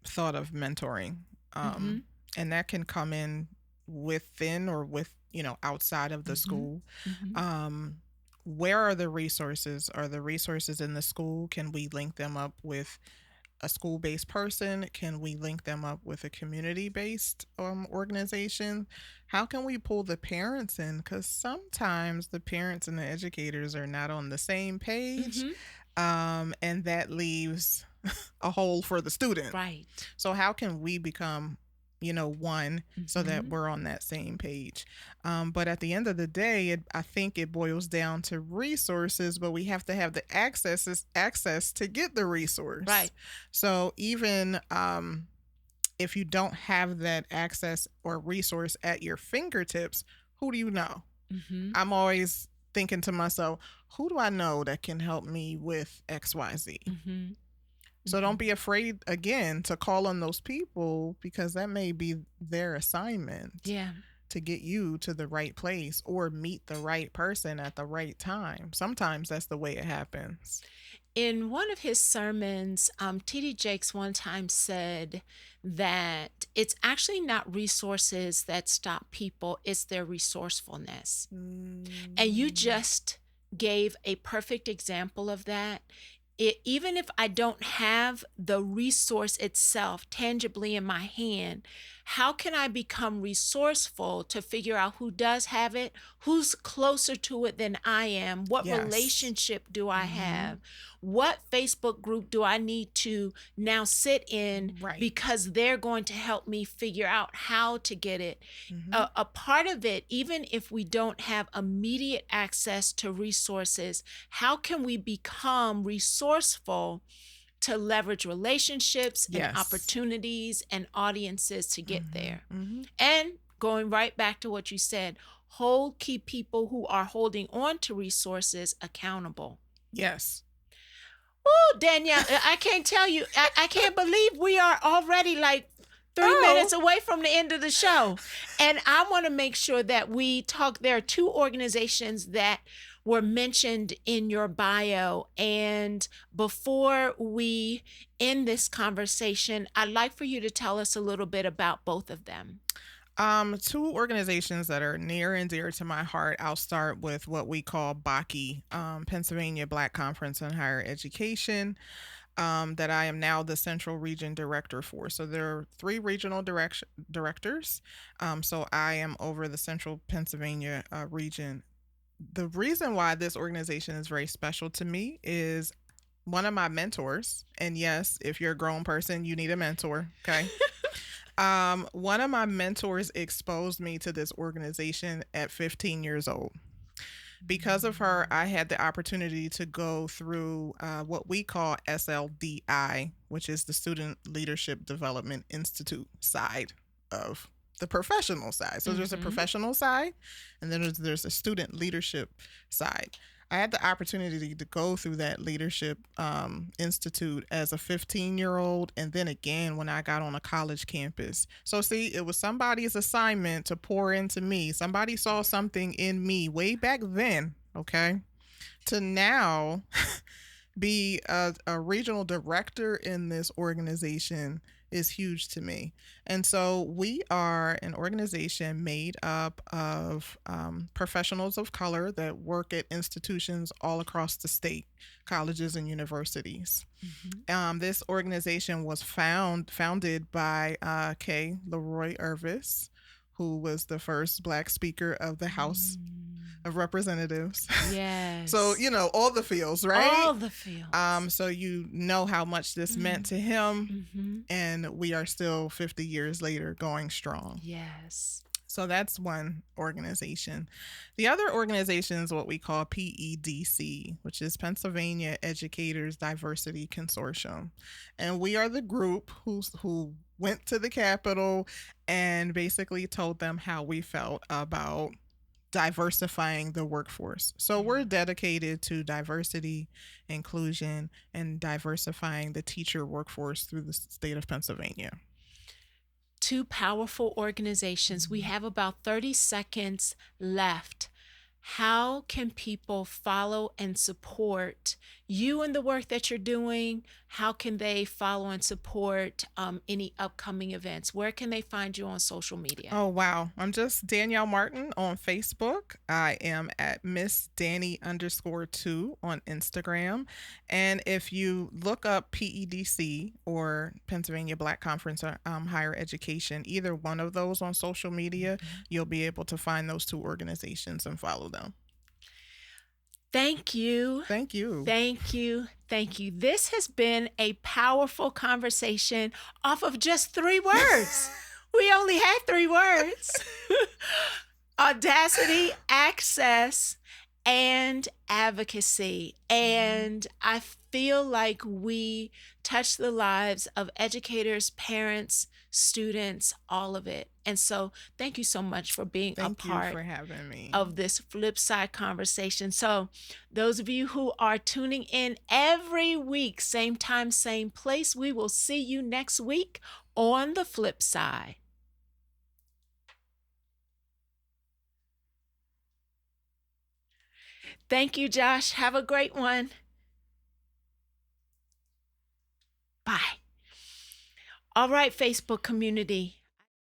[SPEAKER 3] thought of mentoring. And that can come in within or with, you know, outside of the school. Where are the resources? Are the resources in the school? Can we link them up with a school-based person? Can we link them up with a community-based organization? How can we pull the parents in? Because sometimes the parents and the educators are not on the same page, and that leaves a hole for the student.
[SPEAKER 2] Right.
[SPEAKER 3] So how can we become, you know, one so that we're on that same page? But at the end of the day, I think it boils down to resources, but we have to have the access to get the resource.
[SPEAKER 2] Right.
[SPEAKER 3] So even if you don't have that access or resource at your fingertips, who do you know? I'm always thinking to myself, who do I know that can help me with XYZ? So don't be afraid, again, to call on those people, because that may be their assignment to get you to the right place or meet the right person at the right time. Sometimes that's the way it happens.
[SPEAKER 2] In one of his sermons, T.D. Jakes one time said that it's actually not resources that stop people, it's their resourcefulness. And you just gave a perfect example of that. Even if I don't have the resource itself tangibly in my hand, how can I become resourceful to figure out who does have it, who's closer to it than I am, what relationship do I have, what Facebook group do I need to now sit in because they're going to help me figure out how to get it. A part of it, even if we don't have immediate access to resources, how can we become resourceful to leverage relationships and opportunities and audiences to get there? And going right back to what you said, hold key people who are holding on to resources accountable.
[SPEAKER 3] Yes.
[SPEAKER 2] Oh, Danielle, I can't tell you, I can't believe we are already like 3 minutes away from the end of the show. And I want to make sure that we talk. There are 2 organizations that were mentioned in your bio. And before we end this conversation, I'd like for you to tell us a little bit about both of them.
[SPEAKER 3] 2 organizations that are near and dear to my heart. I'll start with what we call BACI, Pennsylvania Black Conference on Higher Education, that I am now the Central Region Director for. So there are 3 regional directors. So I am over the Central Pennsylvania region. The reason why this organization is very special to me is one of my mentors, and yes, if you're a grown person, you need a mentor, okay? One of my mentors exposed me to this organization at 15 years old. Because of her, I had the opportunity to go through what we call SLDI, which is the Student Leadership Development Institute side of the professional side. So there's a professional side, and then there's a student leadership side. I had the opportunity to go through that leadership institute as a 15-year-old, and then again when I got on a college campus. So, see, it was somebody's assignment to pour into me. Somebody saw something in me way back then, okay? To now be a regional director in this organization is huge to me. And so we are an organization made up of professionals of color that work at institutions all across the state, colleges and universities. This organization was founded by K. Leroy Irvis, who was the first Black Speaker of the House of Representatives.
[SPEAKER 2] Yes.
[SPEAKER 3] So, all the feels, right?
[SPEAKER 2] All the feels.
[SPEAKER 3] So you know how much this meant to him, and we are still 50 years later going strong.
[SPEAKER 2] Yes.
[SPEAKER 3] So that's one organization. The other organization is what we call PEDC, which is Pennsylvania Educators Diversity Consortium. And we are the group who went to the Capitol and basically told them how we felt about diversifying the workforce. So we're dedicated to diversity, inclusion, and diversifying the teacher workforce through the state of Pennsylvania.
[SPEAKER 2] Two powerful organizations. We have about 30 seconds left. How can people follow and support you and the work that you're doing? How can they follow and support any upcoming events? Where can they find you on social media?
[SPEAKER 3] Oh, wow. I'm just Danielle Martin on Facebook. I am at Miss Danny _2 on Instagram. And if you look up PEDC or Pennsylvania Black Conference on Higher Education, either one of those on social media, you'll be able to find those two organizations and follow them.
[SPEAKER 2] Thank you.
[SPEAKER 3] Thank you.
[SPEAKER 2] Thank you. Thank you. This has been a powerful conversation off of just 3 words. We only had 3 words. Audacity, access, and advocacy. And I feel like we touch the lives of educators, parents, students, all of it. And so thank you so much for being a part
[SPEAKER 3] Thank you for having me
[SPEAKER 2] of this flip side conversation. So those of you who are tuning in every week, same time, same place, we will see you next week on the flip side. Thank you, Josh. Have a great one. Bye. All right, Facebook community.